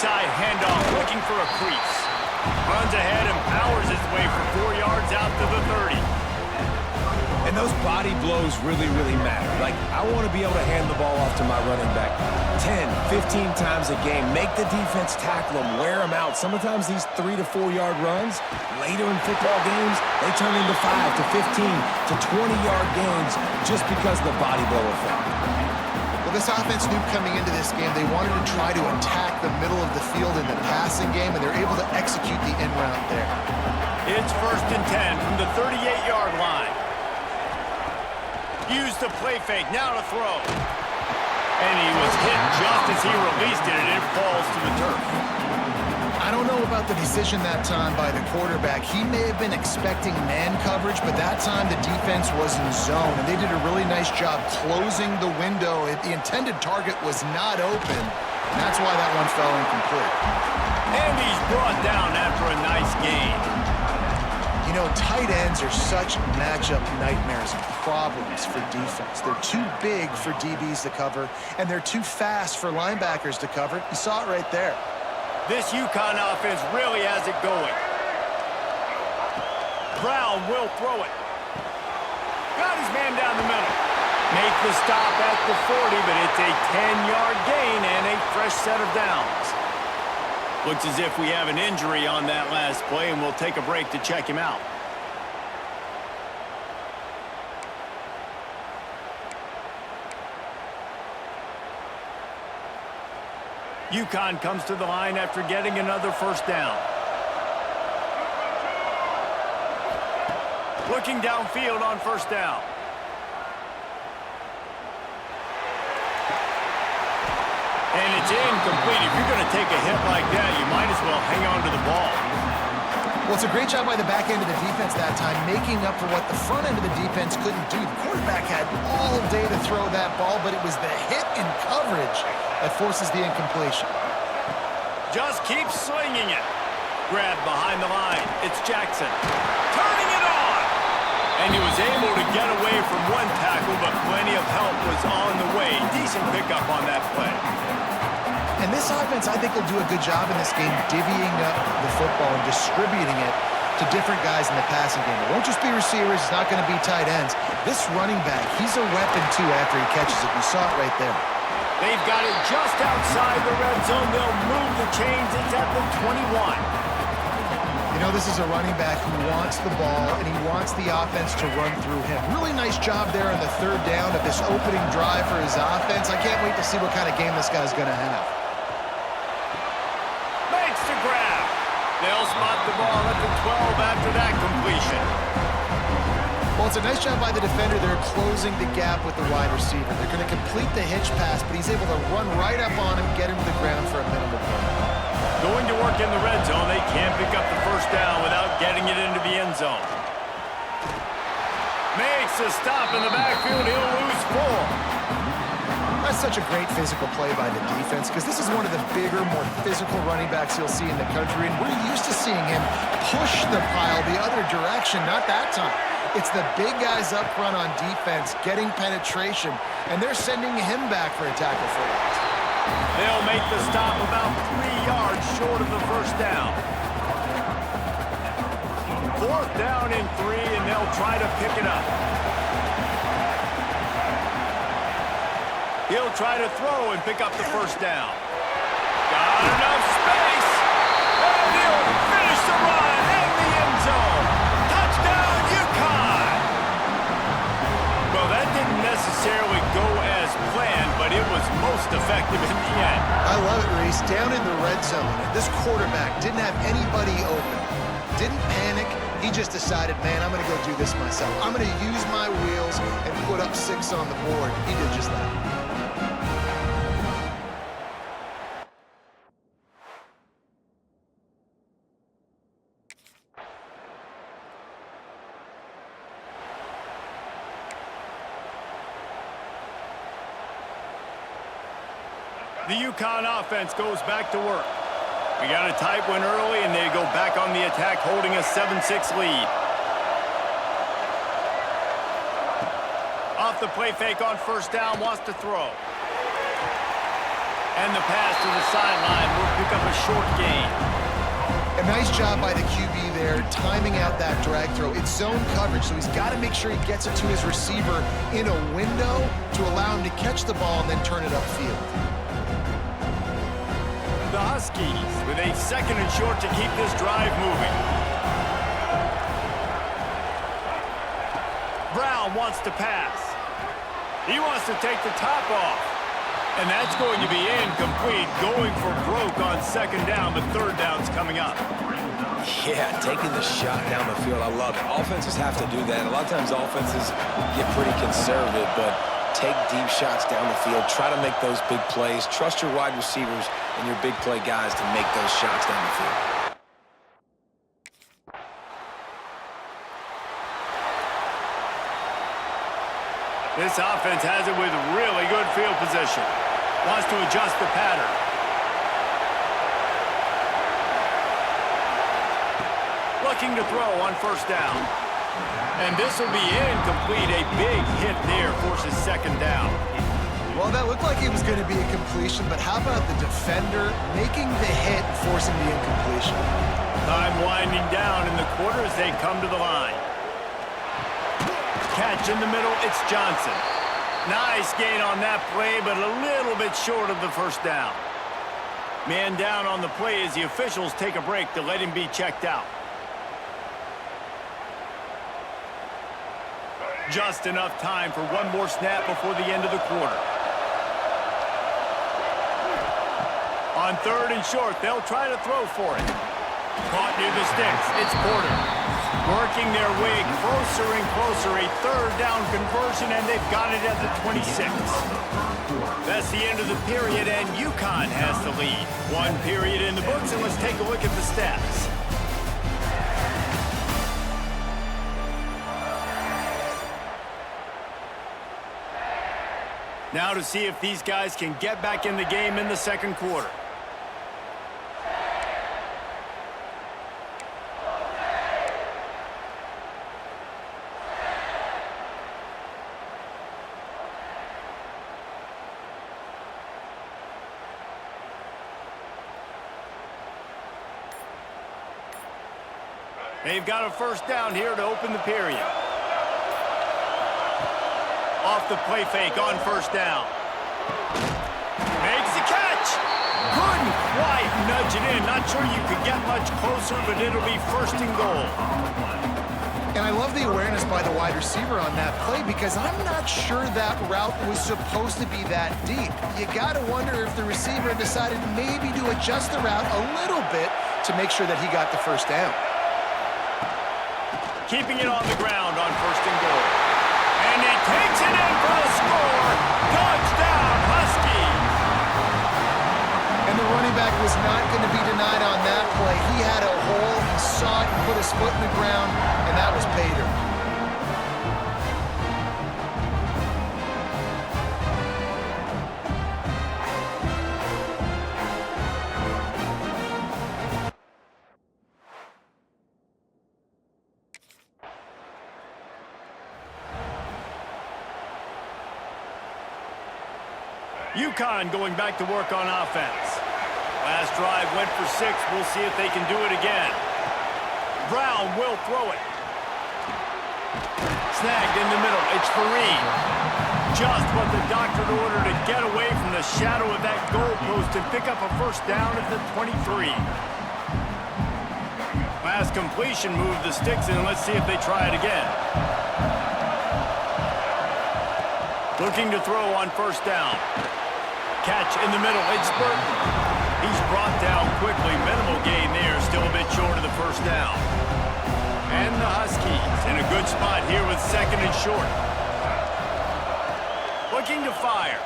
side handoff, looking for a crease. Runs ahead and powers his way for 4 yards out to the 30. And those body blows really, really matter. Like, I want to be able to hand the ball off to my running back 10, 15 times a game. Make the defense tackle them, wear them out. Sometimes these 3 to 4 yard runs, later in football games, they turn into 5 to 15 to 20 yard gains just because of the body blow effect. Well, this offense knew coming into this game they wanted to try to attack the middle of the field in the passing game, and they're able to execute the end route there. It's 1st and 10 from the 38-yard line. Used the play fake, now to throw. And he was hit just as he released it, and it falls to the turf. I don't know about the decision that time by the quarterback. He may have been expecting man coverage, but that time the defense was in zone, and they did a really nice job closing the window. The intended target was not open, and that's why that one fell incomplete. And he's brought down after a nice gain. You know, tight ends are such matchup nightmares and problems for defense. They're too big for DBs to cover, and they're too fast for linebackers to cover. You saw it right there. This UConn offense really has it going. Brown will throw it. Got his man down the middle. Make the stop at the 40, but it's a 10-yard gain and a fresh set of downs. Looks as if we have an injury on that last play, and we'll take a break to check him out. UConn comes to the line after getting another first down. Looking downfield on first down. And it's incomplete. If you're going to take a hit like that, you might as well hang on to the ball. Well, it's a great job by the back end of the defense that time, making up for what the front end of the defense couldn't do. The quarterback had all day to throw that ball, but it was the hit in coverage that forces the incompletion. Just keep slinging it. Grabbed behind the line. It's Jackson. Turning it on. And he was able to get away from one tackle, but plenty of help was on the way. Decent pickup on that play. And this offense, I think, will do a good job in this game divvying up the football and distributing it to different guys in the passing game. It won't just be receivers. It's not going to be tight ends. This running back, he's a weapon, too, after he catches it. You saw it right there. They've got it just outside the red zone. They'll move the chains. It's at the 21. You know, this is a running back who wants the ball, and he wants the offense to run through him. Really nice job there on the 3rd down of this opening drive for his offense. I can't wait to see what kind of game this guy's going to have. Makes the grab. They'll spot the ball at the 12 after that completion. Well, it's a nice job by the defender. They're closing the gap with the wide receiver. They're going to complete the hitch pass, but he's able to run right up on him, get him to the ground for a minimal gain. Going to work in the red zone, they can't pick up the first down without getting it into the end zone. Makes a stop in the backfield. He'll lose 4. That's such a great physical play by the defense because this is one of the bigger, more physical running backs you'll see in the country, and we're used to seeing him push the pile the other direction, not that time. It's the big guys up front on defense getting penetration, and they're sending him back for a tackle for loss. They'll make the stop about 3 yards short of the first down. 4th down and 3, and they'll try to pick it up. He'll try to throw and pick up the first down. Got enough space. And he'll finish the run in the end zone. Touchdown, UConn. Well, that didn't necessarily go as planned, but it was most effective in the end. I love it, Reese. Down in the red zone, this quarterback didn't have anybody open. Didn't panic. He just decided, man, I'm going to go do this myself. I'm going to use my wheels and put up 6 on the board. He did just that. The UConn offense goes back to work. We got a tight one early, and they go back on the attack, holding a 7-6 lead. Off the play fake on first down, wants to throw. And the pass to the sideline will pick up a short gain. A nice job by the QB there, timing out that drag throw. It's zone coverage, so he's got to make sure he gets it to his receiver in a window to allow him to catch the ball and then turn it upfield. The Huskies with a 2nd and short to keep this drive moving. Brown wants to pass. He wants to take the top off. And that's going to be incomplete, going for broke on 2nd down, but 3rd down's coming up. Yeah, taking the shot down the field, I love it. Offenses have to do that. A lot of times offenses get pretty conservative, but take deep shots down the field. Try to make those big plays. Trust your wide receivers and your big play guys to make those shots down the field. This offense has it with really good field position. Wants to adjust the pattern. Looking to throw on 1st down. And this will be incomplete. A big hit there forces 2nd down. Well, that looked like it was going to be a completion, but how about the defender making the hit and forcing the incompletion? Time winding down in the quarter as they come to the line. Catch in the middle, it's Johnson. Nice gain on that play, but a little bit short of the 1st down. Man down on the play as the officials take a break to let him be checked out. Just enough time for one more snap before the end of the quarter. On 3rd and short, they'll try to throw for it. Caught near the sticks, it's Porter. Working their way closer and closer, a 3rd down conversion, and they've got it at the 26. That's the end of the period, and UConn has the lead. 1 period in the books, and let's take a look at the stats. Now to see if these guys can get back in the game in the 2nd quarter. They've got a 1st down here to open the period. Off the play fake on 1st down. Makes the catch. Couldn't quite nudge it in. Not sure you could get much closer, but it'll be 1st and goal. And I love the awareness by the wide receiver on that play because I'm not sure that route was supposed to be that deep. You got to wonder if the receiver decided maybe to adjust the route a little bit to make sure that he got the 1st down. Keeping it on the ground on 1st and goal. And he takes it in for the score. Touchdown, Huskies. And the running back was not going to be denied on that play. He had a hole, he saw it, put his foot in the ground, and that was pay dirt. UConn going back to work on offense. Last drive went for 6. We'll see if they can do it again. Brown will throw it. Snagged in the middle. It's Fareed. Just what the doctor ordered to get away from the shadow of that goalpost and pick up a 1st down at the 23. Last completion moved the sticks in. Let's see if they try it again. Looking to throw on 1st down. Catch in the middle, it's Burton. He's brought down quickly. Minimal gain there, still a bit short of the 1st down. And the Huskies in a good spot here with 2nd and short. Looking to fire.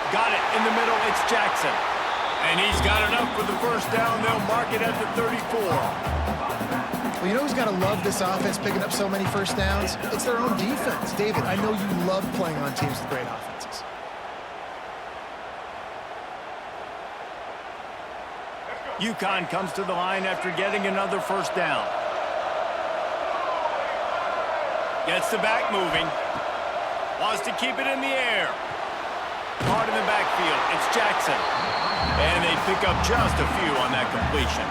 Got it in the middle, it's Jackson. And he's got enough for the 1st down. They'll mark it at the 34. Well, you know who's got to love this offense picking up so many 1st downs? It's their own defense. David, I know you love playing on teams with great offenses. UConn comes to the line after getting another 1st down. Gets the back moving. Wants to keep it in the air. Part of in the backfield. It's Jackson. And they pick up just a few on that completion.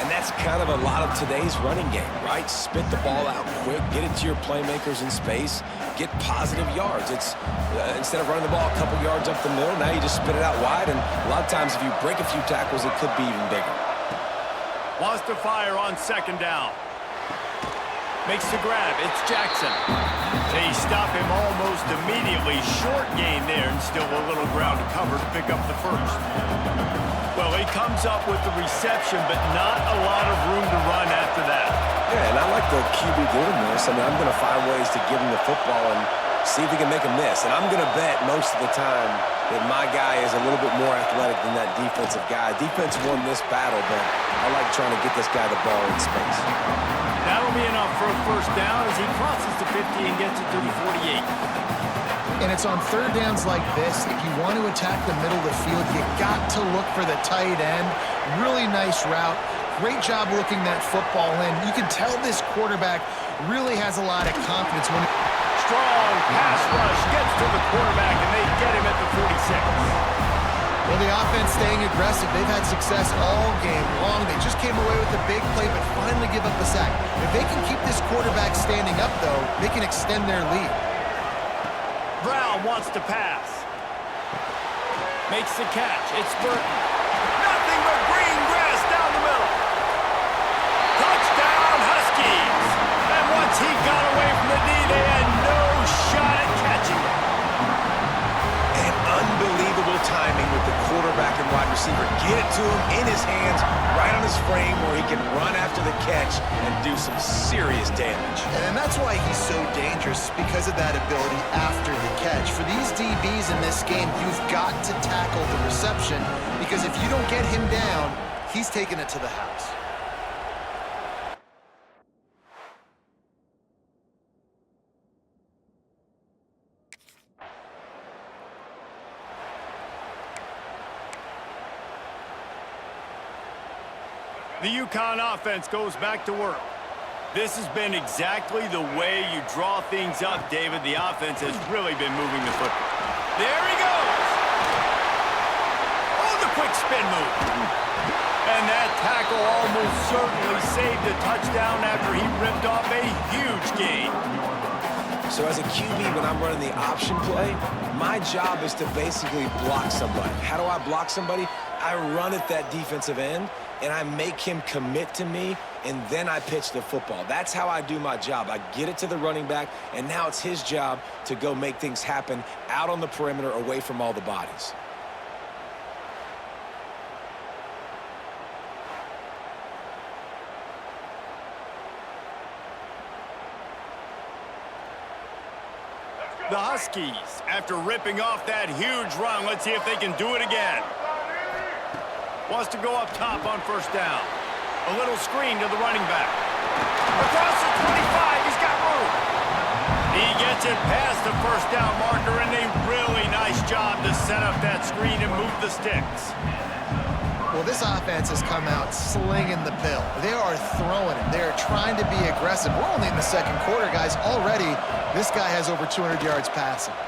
And that's kind of a lot of today's running game, right? Spit the ball out quick, get it to your playmakers in space, get positive yards. It's instead of running the ball a couple yards up the middle, now you just spit it out wide, and a lot of times if you break a few tackles, it could be even bigger. Wants to fire on second down. Makes the grab. It's Jackson. They stop him almost immediately. Short gain there, and still a little ground to cover to pick up the first. Well, he comes up with the reception, but not a lot of room to run after that. Yeah, and I like the QB doing this. I mean, I'm going to find ways to give him the football and see if he can make a miss. And I'm going to bet most of the time that my guy is a little bit more athletic than that defensive guy. Defense won this battle, but I like trying to get this guy the ball in space. That'll be enough for a first down as he crosses the 50 and gets it to the 48. And it's on third downs like this, if you want to attack the middle of the field, you got to look for the tight end. Really nice route. Great job looking that football in. You can tell this quarterback really has a lot of confidence. When Strong pass rush gets to the quarterback, and they get him at the 46. Well, the offense staying aggressive. They've had success all game long. They just came away with a big play, but finally give up a sack. If they can keep this quarterback standing up, though, they can extend their lead. Brown wants to pass. Makes the catch. It's Burton. Nothing but green grass down the middle. Touchdown, Huskies. And once he got away from the D, they had no shot at catching him. And unbelievable timing with the quarterback and wide receiver. Get it to him in his hands, right on his frame, where he can run after the catch and do some serious damage. And that's why he's so dangerous, because of that ability after the catch. For these DBs in this game, you've got to tackle the reception, because if you don't get him down, he's taking it to the house. The UConn offense goes back to work. This has been exactly the way you draw things up, David. The offense has really been moving the football. There he goes. Oh, the quick spin move. And that tackle almost certainly saved a touchdown after he ripped off a huge gain. So as a QB, when I'm running the option play, my job is to basically block somebody. How do I block somebody? I run at that defensive end, and I make him commit to me, and then I pitch the football. That's how I do my job. I get it to the running back, and now it's his job to go make things happen out on the perimeter away from all the bodies. The Huskies, after ripping off that huge run, let's see if they can do it again. Wants to go up top on first down. A little screen to the running back. Across the 25, he's got room. He gets it past the first down marker, and a really nice job to set up that screen and move the sticks. Well, this offense has come out slinging the pill. They are throwing it. They are trying to be aggressive. We're only in the second quarter, guys. Already, this guy has over 200 yards passing.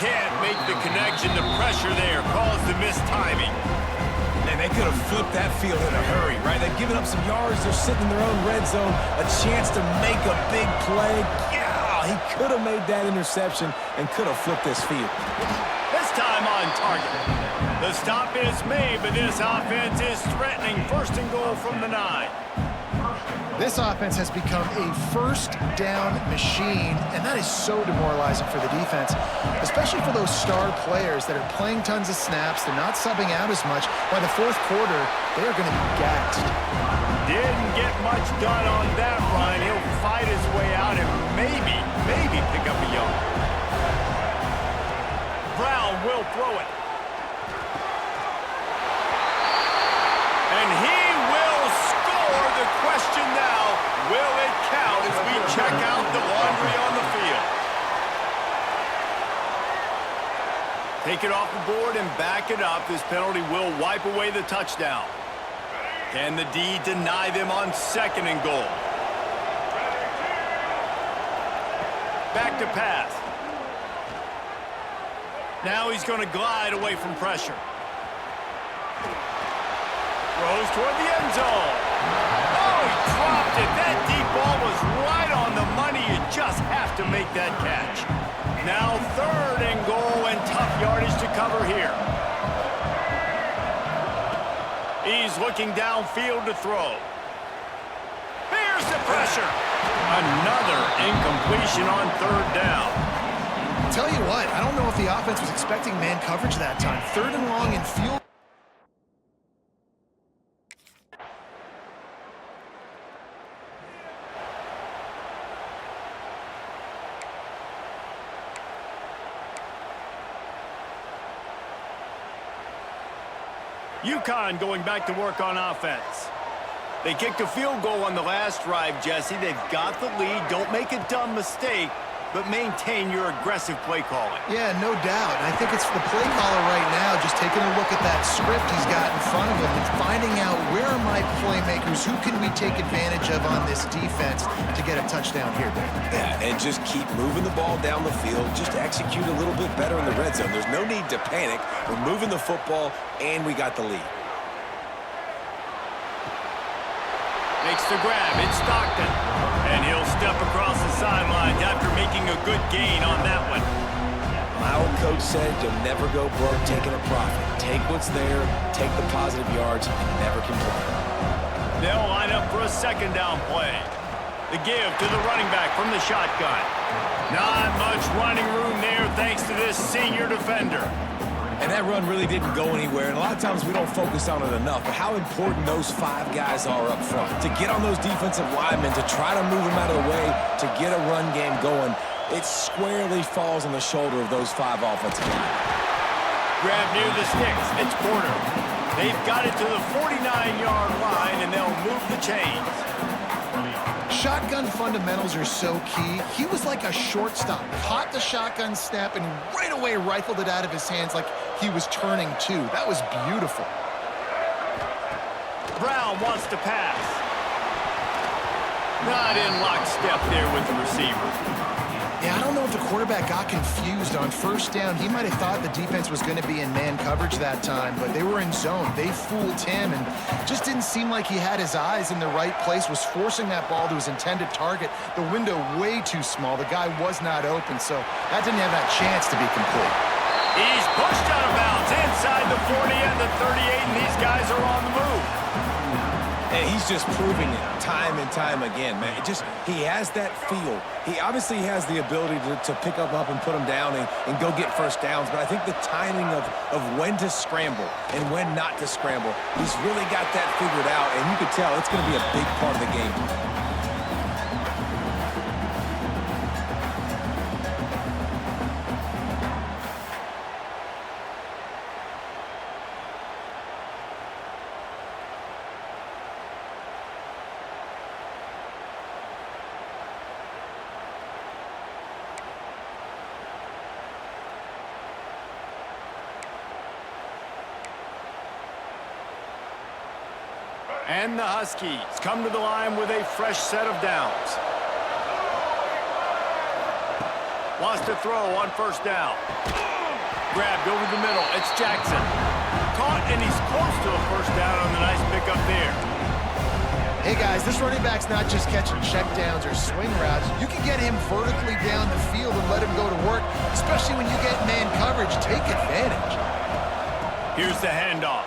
Can't make the connection. The pressure there caused the missed timing. Man, they could have flipped that field in a hurry, right? They've given up some yards. They're sitting in their own red zone. A chance to make a big play. Yeah, he could have made that interception and could have flipped this field. This time on target. The stop is made, but this offense is threatening. First and goal from the 9. This offense has become a first down machine, and that is so demoralizing for the defense, especially for those star players that are playing tons of snaps. They're not subbing out as much. By the fourth quarter, they are going to be gassed. Didn't get much done on that run. He'll fight his way out and maybe pick up a yard. Brown will throw it. And he will score. The question now, will it count as we check out the laundry on the field? Take it off the board and back it up. This penalty will wipe away the touchdown. Can the D deny them on second and goal? Back to pass. Now he's going to glide away from pressure. Throws toward the end zone. Oh, he dropped it. That deep ball was right on the money. You just have to make that catch. Now 3rd and goal and tough yardage to cover here. He's looking downfield to throw. Here's the pressure. Another incompletion on 3rd down. Tell you what, I don't know if the offense was expecting man coverage that time. 3rd and long and field. UConn going back to work on offense. They kicked a field goal on the last drive, Jesse. They've got the lead. Don't make a dumb mistake, but maintain your aggressive play calling. Yeah, no doubt. And I think it's the play caller right now just taking a look at that script he's got in front of him and finding out where are my playmakers, who can we take advantage of on this defense to get a touchdown here, Dave. Yeah, and just keep moving the ball down the field. Just execute a little bit better in the red zone. There's no need to panic. We're moving the football, and we got the lead. Makes the grab. It's Stockton. And he'll step across the sidelines after making a good gain on that one. My old coach said you'll never go broke taking a profit. Take what's there, take the positive yards, and never complain. They'll line up for a 2nd down play. The give to the running back from the shotgun. Not much running room there thanks to this senior defender. And that run really didn't go anywhere, and a lot of times we don't focus on it enough, but how important those 5 guys are up front. To get on those defensive linemen, to try to move them out of the way, to get a run game going, it squarely falls on the shoulder of those 5 offensive linemen. Grab near the sticks. It's Porter. They've got it to the 49-yard line, and they'll move the chains. Shotgun fundamentals are so key. He was like a shortstop. Caught the shotgun snap and right away rifled it out of his hands like he was turning too. That was beautiful. Brown wants to pass. Not in lockstep there with the receiver. Yeah, I don't know if the quarterback got confused on 1st down. He might have thought the defense was going to be in man coverage that time, but they were in zone. They fooled him and just didn't seem like he had his eyes in the right place, was forcing that ball to his intended target. The window way too small. The guy was not open, so that didn't have that chance to be complete. He's pushed out of bounds inside the 40 and the 38, and these guys are on the move. And he's just proving it time and time again, man. He has that feel. He obviously has the ability to pick up and put him down and go get 1st downs, but I think the timing of when to scramble and when not to scramble, he's really got that figured out, and you can tell it's going to be a big part of the game. And the Huskies come to the line with a fresh set of downs. Wants to throw on 1st down. Grabbed over the middle. It's Jackson. Caught, and he's close to a 1st down on the nice pickup there. Hey, guys, this running back's not just catching checkdowns or swing routes. You can get him vertically down the field and let him go to work, especially when you get man coverage. Take advantage. Here's the handoff.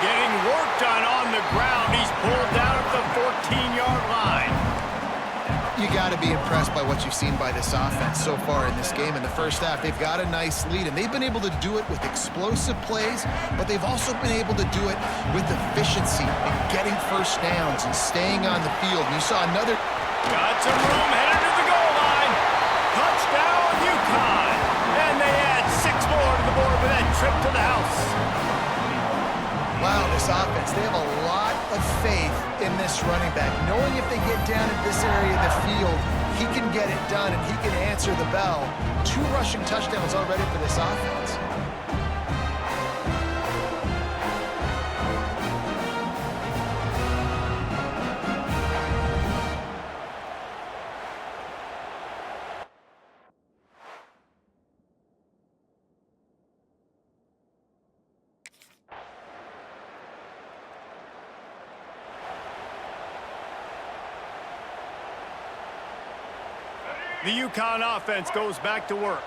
Getting work done on the ground. He's pulled down at the 14-yard line. You got to be impressed by what you've seen by this offense so far in this game. In the 1st half, they've got a nice lead, and they've been able to do it with explosive plays, but they've also been able to do it with efficiency and getting 1st downs and staying on the field. And you saw another... Got some room, headed to the goal line. Touchdown, UConn. And they add 6 more to the board with that trip to the house. Wow, this offense, they have a lot of faith in this running back, knowing if they get down in this area of the field, he can get it done and he can answer the bell. 2 rushing touchdowns already for this offense. The UConn offense goes back to work.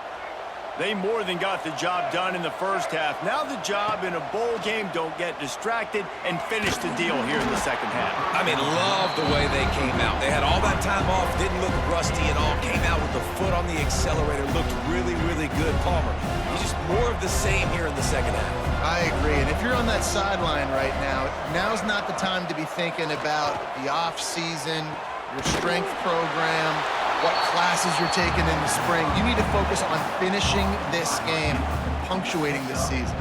They more than got the job done in the first half. Now the job in a bowl game, don't get distracted and finish the deal here in the second half. I mean, love the way they came out. They had all that time off, didn't look rusty at all, came out with the foot on the accelerator, looked really, really good. Palmer, he's just more of the same here in the second half. I agree, and if you're on that sideline right now, now's not the time to be thinking about the off-season, your strength program, what classes you're taking in the spring. You need to focus on finishing this game, punctuating this season.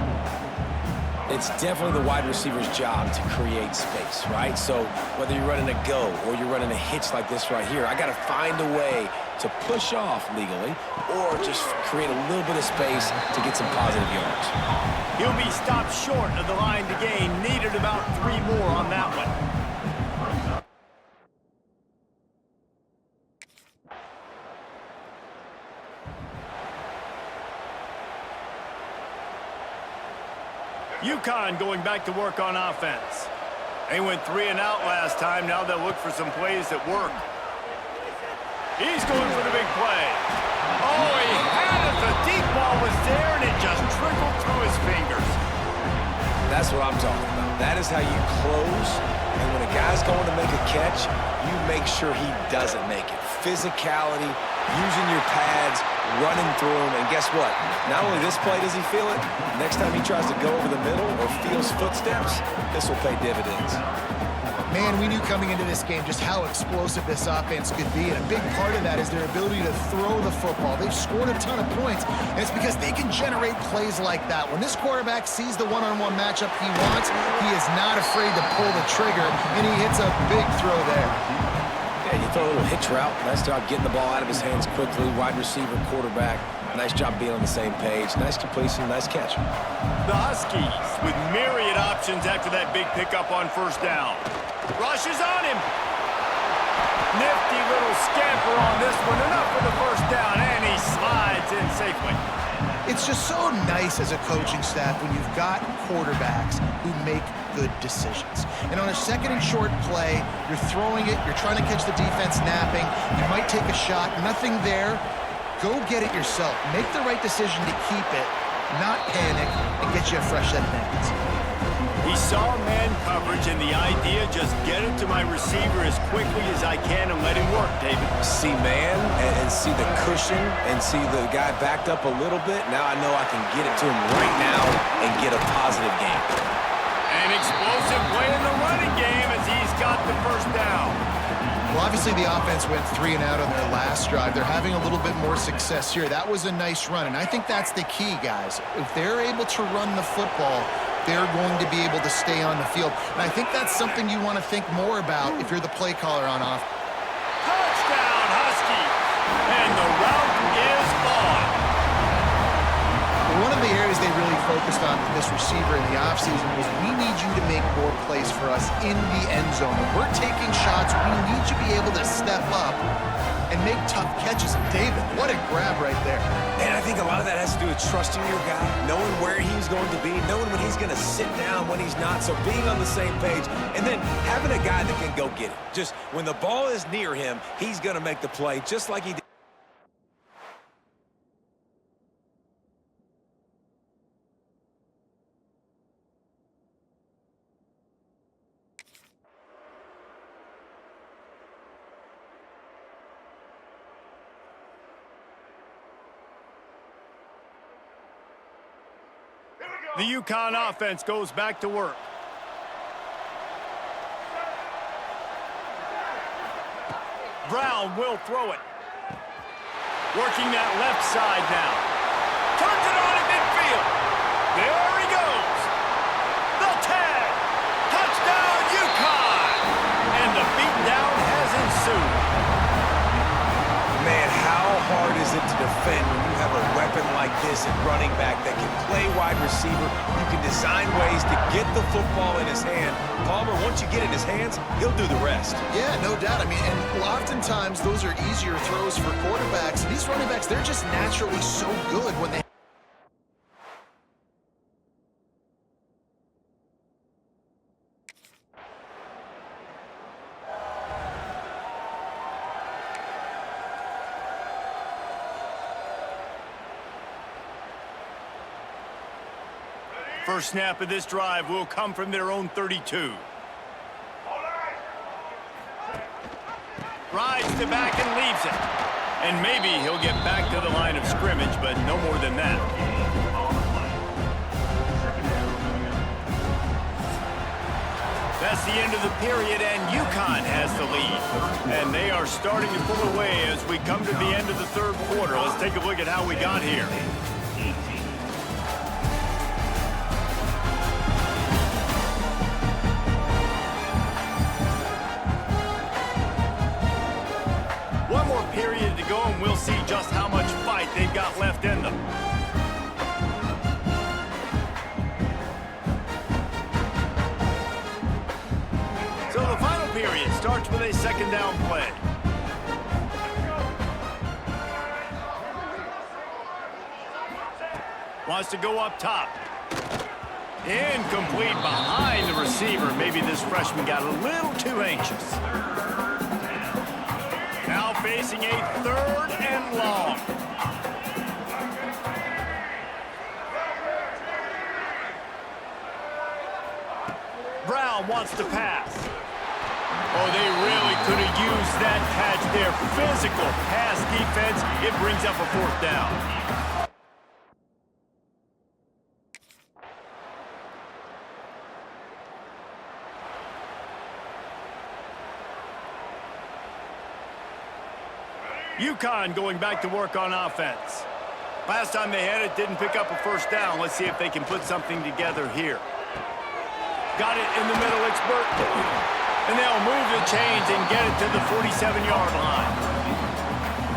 It's definitely the wide receiver's job to create space, right? So whether you're running a go or you're running a hitch like this right here, I got to find a way to push off legally or just create a little bit of space to get some positive yards. He'll be stopped short of the line to gain. Needed about 3 more on that one. UConn going back to work on offense. They went 3 and out last time. Now they'll look for some plays that work. He's going for the big play. Oh, he had it. The deep ball was there, and it just trickled through his fingers. That's what I'm talking about. That is how you close. And when a guy's going to make a catch, you make sure he doesn't make it. Physicality, using your pads, running through him, and guess what? Not only this play does he feel it, next time he tries to go over the middle or feels footsteps, this will pay dividends. Man, we knew coming into this game just how explosive this offense could be, and a big part of that is their ability to throw the football. They've scored a ton of points, and it's because they can generate plays like that. When this quarterback sees the one-on-one matchup he wants, he is not afraid to pull the trigger, and he hits a big throw there. Yeah, you throw a little hitch route. Nice job getting the ball out of his hands quickly. Wide receiver, quarterback. Nice job being on the same page. Nice completion, nice catch. The Huskies with myriad options after that big pickup on first down. Rushes on him. Nifty little scamper on this one. Enough for the first down, and he slides in safely. It's just so nice as a coaching staff when you've got quarterbacks who make good decisions. And on a second and short play, you're throwing it, you're trying to catch the defense napping, you might take a shot, nothing there. Go get it yourself. Make the right decision to keep it, not panic, and get you a fresh set of downs. He saw man coverage, and the idea, just get it to my receiver as quickly as I can and let him work, David. See man and see the cushion and see the guy backed up a little bit. Now I know I can get it to him right now and get a positive game. An explosive play in the running game as he's got the first down. Well, obviously the offense went 3 and out on their last drive. They're having a little bit more success here. That was a nice run, and I think that's the key, guys. If they're able to run the football, they're going to be able to stay on the field. And I think that's something you want to think more about if you're the play caller on offense. Touchdown, Husky! And the route is on. One of the areas they really focused on with this receiver in the offseason was we need you to make more plays for us in the end zone. When we're taking shots, we need you to be able to step up and make tough catches. And David, what a grab right there. And I think a lot of that has to do with trusting your guy, knowing where he's going to be, knowing when he's going to sit down, when he's not, so being on the same page, and then having a guy that can go get it. Just when the ball is near him, he's going to make the play just like he did. The UConn offense goes back to work. Brown will throw it. Working that left side now. Turns it on at midfield. There he goes. The tag. Touchdown, UConn. And the beatdown has ensued. Man, how hard is it to defend when you have a weapon like this at running back that can play wide receiver? You can design ways to get the football in his hand. Palmer, once you get it in his hands, he'll do the rest. Yeah, no doubt. I mean, and oftentimes those are easier throws for quarterbacks. These running backs, they're just naturally so good when they First snap of this drive will come from their own 32. Rides to back and leaves it. And maybe he'll get back to the line of scrimmage, but no more than that. That's the end of the period, and UConn has the lead. And they are starting to pull away as we come to the end of the third quarter. Let's take a look at how we got here. One more period to go, and we'll see just how much fight they've got left in them. So the final period starts with a second down play. Wants to go up top. Incomplete behind the receiver. Maybe this freshman got a little too anxious. Now facing a third and long. Brown wants to pass. Oh, they really could have used that catch there. Physical pass defense. It brings up a fourth down. UConn going back to work on offense. Last time they had it, didn't pick up a first down. Let's see if they can put something together here. Got it in the middle, it's Burton. And they'll move the chains and get it to the 47-yard line.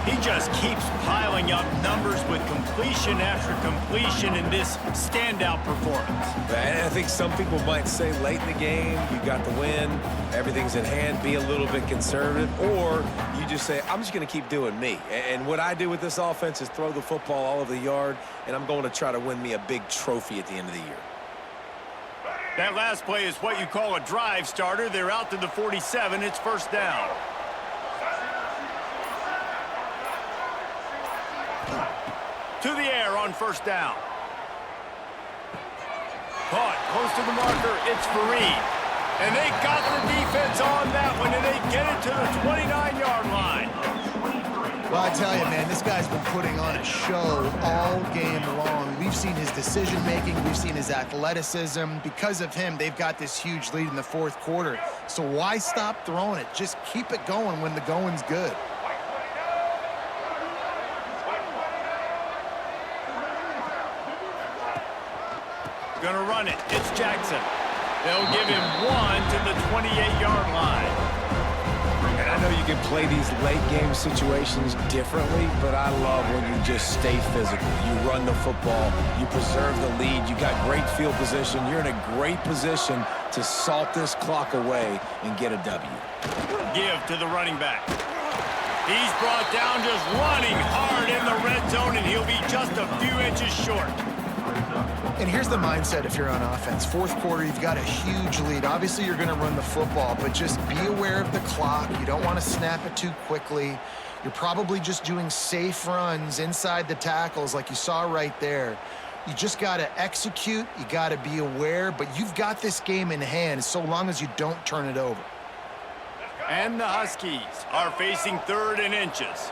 He just keeps piling up numbers with completion after completion in this standout performance. And I think some people might say late in the game, you got the win, everything's in hand, be a little bit conservative, or you just say, I'm just going to keep doing me. And what I do with this offense is throw the football all over the yard, and I'm going to try to win me a big trophy at the end of the year. That last play is what you call a drive starter. They're out to the 47. It's first down. To the air on first down. Caught close to the marker. It's Fareed. And they got the defense on that one, and they get it to the 29-yard line. Well, I tell you, man, this guy's been putting on a show all game long. We've seen his decision-making. We've seen his athleticism. Because of him, they've got this huge lead in the fourth quarter. So why stop throwing it? Just keep it going when the going's good. Gonna run it. It's Jackson. They'll give him one to the 28-yard line. And I know you can play these late-game situations differently, but I love when you just stay physical. You run the football. You preserve the lead. You got great field position. You're in a great position to salt this clock away and get a W. Give to the running back. He's brought down just running hard in the red zone, and he'll be just a few inches short. And here's the mindset if you're on offense. Fourth quarter, you've got a huge lead. Obviously, you're going to run the football, but just be aware of the clock. You don't want to snap it too quickly. You're probably just doing safe runs inside the tackles like you saw right there. You just got to execute. You got to be aware, but you've got this game in hand so long as you don't turn it over. And the Huskies are facing third and inches.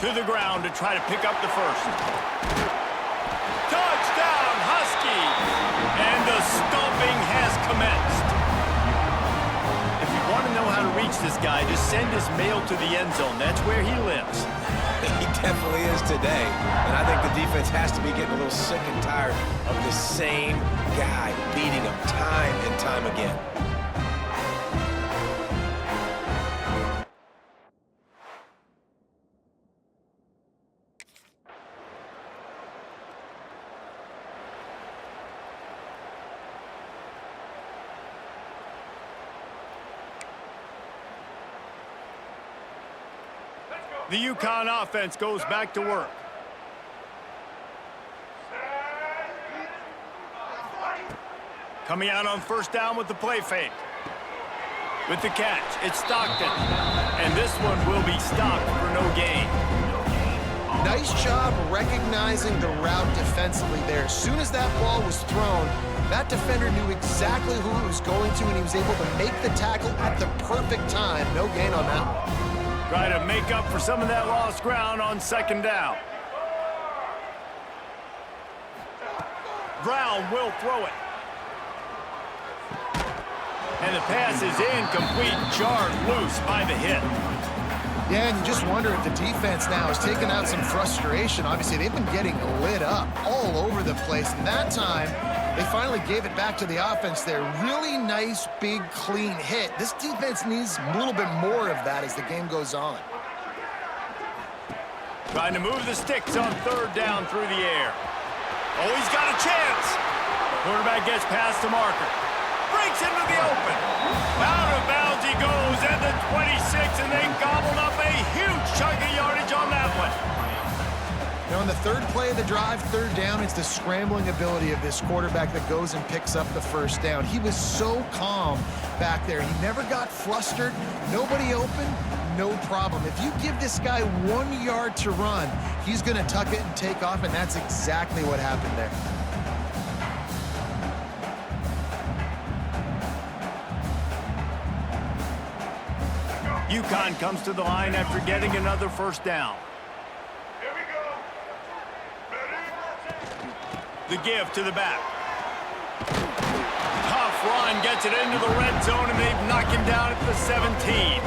To the ground to try to pick up the first. Touchdown, Huskies! And the stomping has commenced. If you want to know how to reach this guy, just send his mail to the end zone. That's where he lives. He definitely is today. And I think the defense has to be getting a little sick and tired of the same guy beating them time and time again. The UConn offense goes back to work. Coming out on first down with the play fake. With the catch, it's Stockton. And this one will be stopped for no gain. Nice job recognizing the route defensively there. As soon as that ball was thrown, that defender knew exactly who he was going to, and he was able to make the tackle at the perfect time. No gain on that one. Try to make up for some of that lost ground on second down. Brown will throw it. And the pass is incomplete, jarred loose by the hit. Yeah, and you just wonder if the defense now has taken out some frustration. Obviously, they've been getting lit up all over the place. And that time, they finally gave it back to the offense there. Really nice, big, clean hit. This defense needs a little bit more of that as the game goes on. Trying to move the sticks on third down through the air. Oh, he's got a chance. Quarterback gets past the marker. Breaks into the open. Out of bounds he goes at the 26, and they gobbled up a huge chunk of yardage on that one. Now, on the third play of the drive, third down, it's the scrambling ability of this quarterback that goes and picks up the first down. He was so calm back there. He never got flustered. Nobody open, no problem. If you give this guy 1 yard to run, he's going to tuck it and take off, and that's exactly what happened there. UConn comes to the line after getting another first down. Here we go. The give to the back. Tough run, gets it into the red zone, and they've knocked him down at the 17.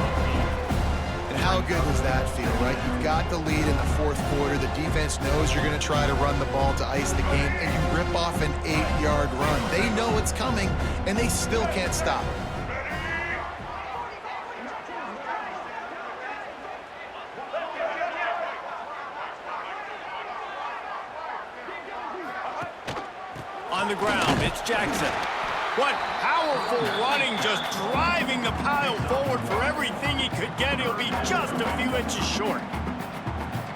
And how good does that feel, right? You've got the lead in the fourth quarter. The defense knows you're going to try to run the ball to ice the game, and you rip off an 8-yard run. They know it's coming, and they still can't stop. On the ground, it's Jackson. What powerful running, just driving the pile forward for everything he could get. He'll be just a few inches short.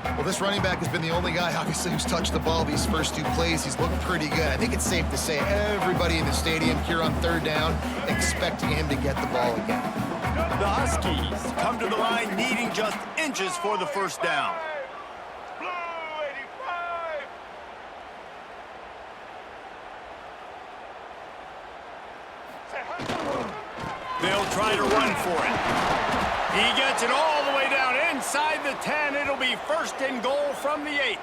Well, this running back has been the only guy, obviously, who's touched the ball these first two plays. He's looked pretty good. I think it's safe to say everybody in the stadium here on third down expecting him to get the ball again. The Huskies come to the line needing just inches for the first down. Blue 85. They'll try to run for it. He gets it all the way down inside the 10. It'll be first and goal from the 8.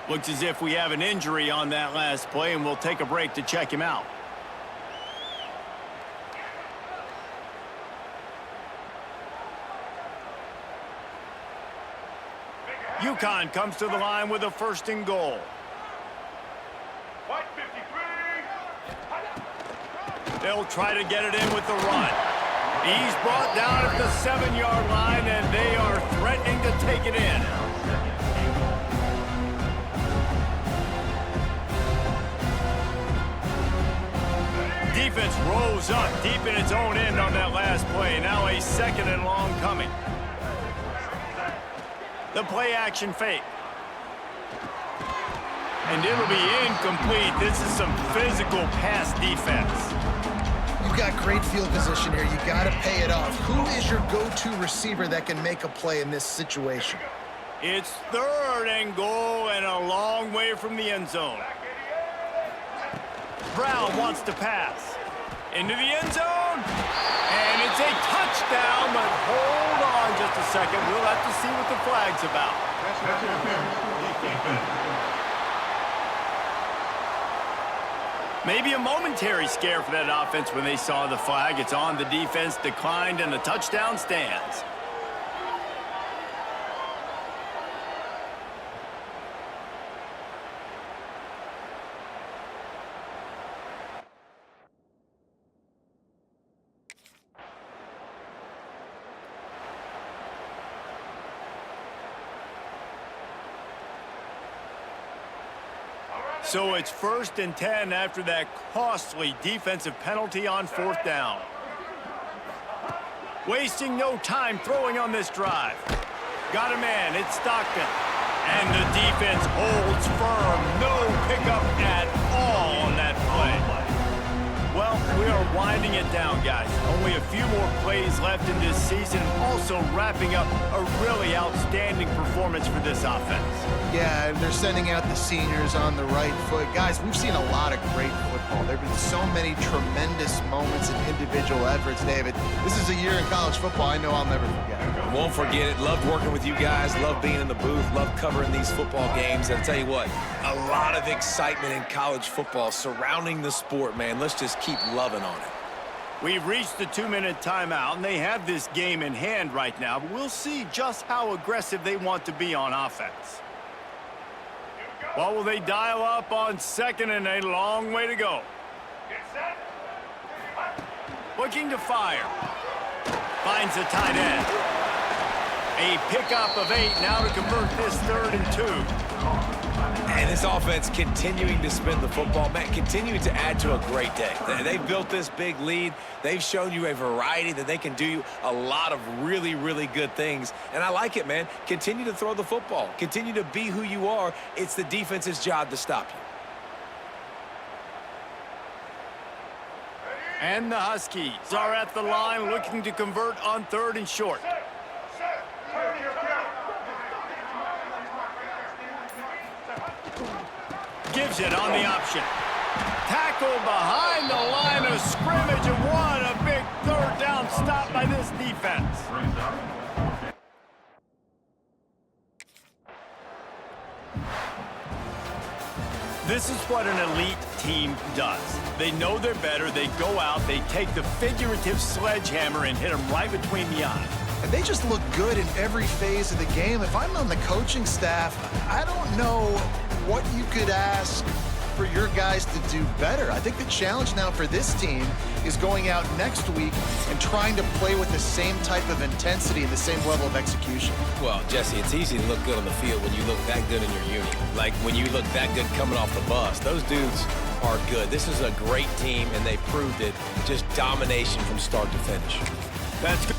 Looks as if we have an injury on that last play, and we'll take a break to check him out. UConn comes to the line with a first and goal. White 53. They'll try to get it in with the run. He's brought down at the 7-yard line, and they are threatening to take it in. Defense rose up deep in its own end on that last play. Now a second and long coming. The play action fake. And it'll be incomplete. This is some physical pass defense. You've got great field position here. You got to pay it off. Who is your go-to receiver that can make a play in this situation? It's third and goal and a long way from the end zone. Brown wants to pass. Into the end zone. And it's a touchdown, but hold on just a second. We'll have to see what the flag's about. Maybe a momentary scare for that offense when they saw the flag. It's on, the defense declined, and the touchdown stands. So it's 1st and 10 after that costly defensive penalty on 4th down. Wasting no time throwing on this drive. Got a man, it's Stockton. And the defense holds firm. No pickup at all on that play. Well, we are winding it down, guys. Only a few more plays left in this season, also wrapping up a really outstanding performance for this offense. Yeah, and they're sending out the seniors on the right foot. Guys, we've seen a lot of great football. There have been so many tremendous moments and individual efforts, David. This is a year in college football I know I'll never forget. Won't forget it. Loved working with you guys. Loved being in the booth. Loved covering these football games. And I'll tell you what, a lot of excitement in college football surrounding the sport, man. Let's just keep loving on it. We've reached the 2-minute timeout, and they have this game in hand right now. But we'll see just how aggressive they want to be on offense. Well, will they dial up on second and a long way to go? Get set. Looking to fire. Finds the tight end. A pickup of 8 now to convert this 3rd and 2. And this offense continuing to spin the football, man, continuing to add to a great day. They've built this big lead. They've shown you a variety that they can do a lot of really, really good things. And I like it, man. Continue to throw the football. Continue to be who you are. It's the defense's job to stop you. And the Huskies are at the line looking to convert on 3rd and short. Gives it on the option. Tackle behind the line of scrimmage, and what a big 3rd down stop by this defense. This is what an elite team does. They know they're better, they go out, they take the figurative sledgehammer and hit them right between the eyes. And they just look good in every phase of the game. If I'm on the coaching staff, I don't know what you could ask for your guys to do better. I think the challenge now for this team is going out next week and trying to play with the same type of intensity and the same level of execution. Well, Jesse, it's easy to look good on the field when you look that good in your unit. Like when you look that good coming off the bus. Those dudes are good. This is a great team, and they proved it. Just domination from start to finish. That's good.